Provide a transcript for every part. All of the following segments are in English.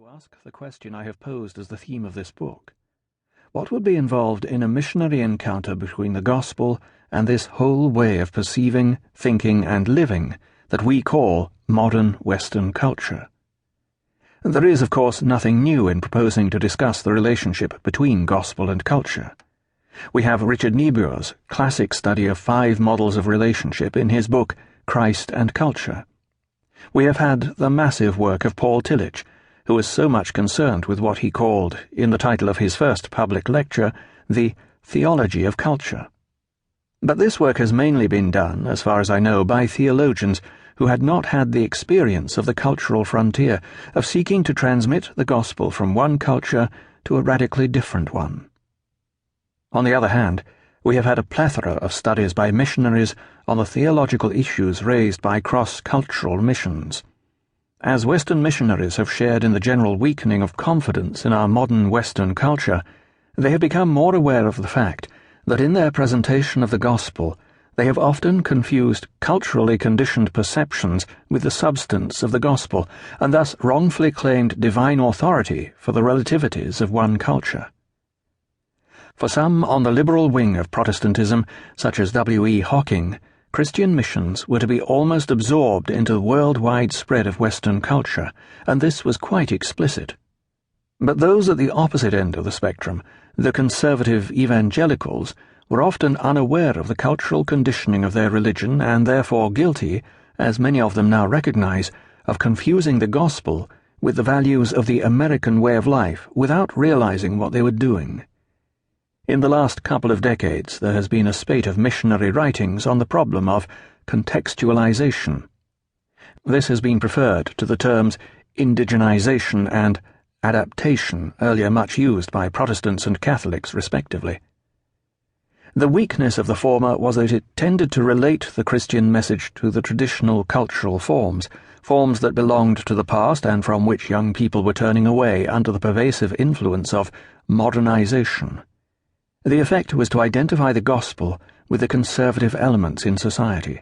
to ask the question I have posed as the theme of this book. What would be involved in a missionary encounter between the gospel and this whole way of perceiving, thinking, and living that we call modern Western culture? There is, of course, nothing new in proposing to discuss the relationship between gospel and culture. We have Richard Niebuy's classic study of 5 models of relationship in his book Christ and Culture. We have had the massive work of Paul Tillich, who was so much concerned with what he called, in the title of his first public lecture, the theology of culture. But this work has mainly been done, as far as I know, by theologians who had not had the experience of the cultural frontier, of seeking to transmit the gospel from one culture to a radically different one. On the other hand, we have had a plethora of studies by missionaries on the theological issues raised by cross-cultural missions. As Western missionaries have shared in the general weakening of confidence in our modern Western culture, they have become more aware of the fact that in their presentation of the gospel they have often confused culturally conditioned perceptions with the substance of the gospel, and thus wrongfully claimed divine authority for the relativities of one culture. For some on the liberal wing of Protestantism, such as W.E. Hocking, Christian missions were to be almost absorbed into the worldwide spread of Western culture, and this was quite explicit. But those at the opposite end of the spectrum, the conservative evangelicals, were often unaware of the cultural conditioning of their religion and therefore guilty, as many of them now recognize, of confusing the gospel with the values of the American way of life without realizing what they were doing. In the last couple of decades there has been a spate of missionary writings on the problem of contextualization. This has been preferred to the terms indigenization and adaptation, earlier much used by Protestants and Catholics respectively. The weakness of the former was that it tended to relate the Christian message to the traditional cultural forms that belonged to the past and from which young people were turning away under the pervasive influence of modernization. The effect was to identify the gospel with the conservative elements in society.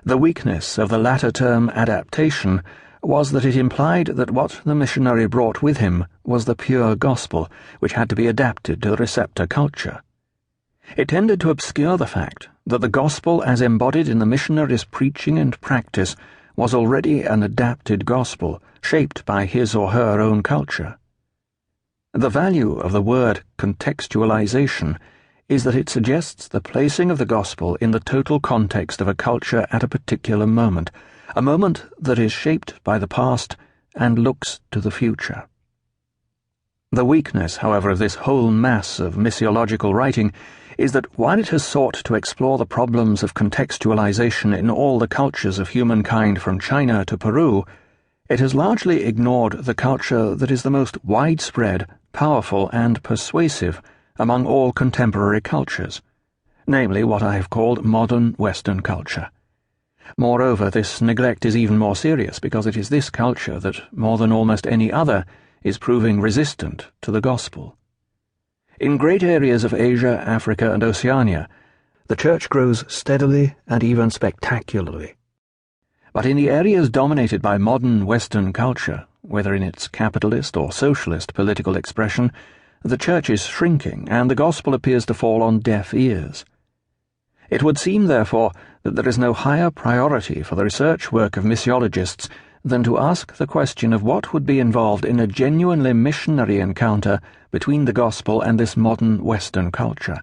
The weakness of the latter term, adaptation, was that it implied that what the missionary brought with him was the pure gospel, which had to be adapted to the receptor culture. It tended to obscure the fact that the gospel as embodied in the missionary's preaching and practice was already an adapted gospel, shaped by his or her own culture. The value of the word contextualization is that it suggests the placing of the gospel in the total context of a culture at a particular moment, a moment that is shaped by the past and looks to the future. The weakness, however, of this whole mass of missiological writing is that while it has sought to explore the problems of contextualization in all the cultures of humankind from China to Peru, it has largely ignored the culture that is the most widespread, powerful, and persuasive among all contemporary cultures, namely what I have called modern Western culture. Moreover, this neglect is even more serious because it is this culture that, more than almost any other, is proving resistant to the gospel. In great areas of Asia, Africa, and Oceania, the Church grows steadily and even spectacularly. But in the areas dominated by modern Western culture, whether in its capitalist or socialist political expression, the Church is shrinking and the gospel appears to fall on deaf ears. It would seem, therefore, that there is no higher priority for the research work of missiologists than to ask the question of what would be involved in a genuinely missionary encounter between the gospel and this modern Western culture.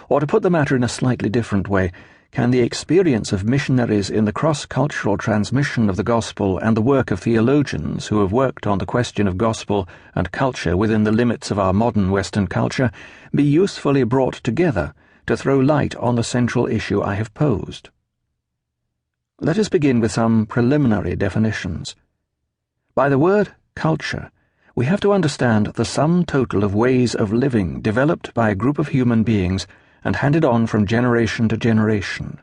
Or to put the matter in a slightly different way, can the experience of missionaries in the cross-cultural transmission of the gospel and the work of theologians who have worked on the question of gospel and culture within the limits of our modern Western culture be usefully brought together to throw light on the central issue I have posed? Let us begin with some preliminary definitions. By the word culture, we have to understand the sum total of ways of living developed by a group of human beings and handed on from generation to generation.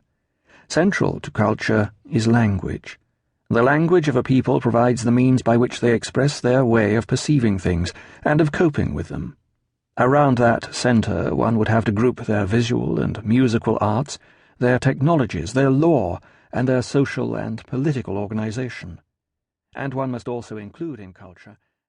Central to culture is language. The language of a people provides the means by which they express their way of perceiving things and of coping with them. Around that centre one would have to group their visual and musical arts, their technologies, their law, and their social and political organization. And one must also include in culture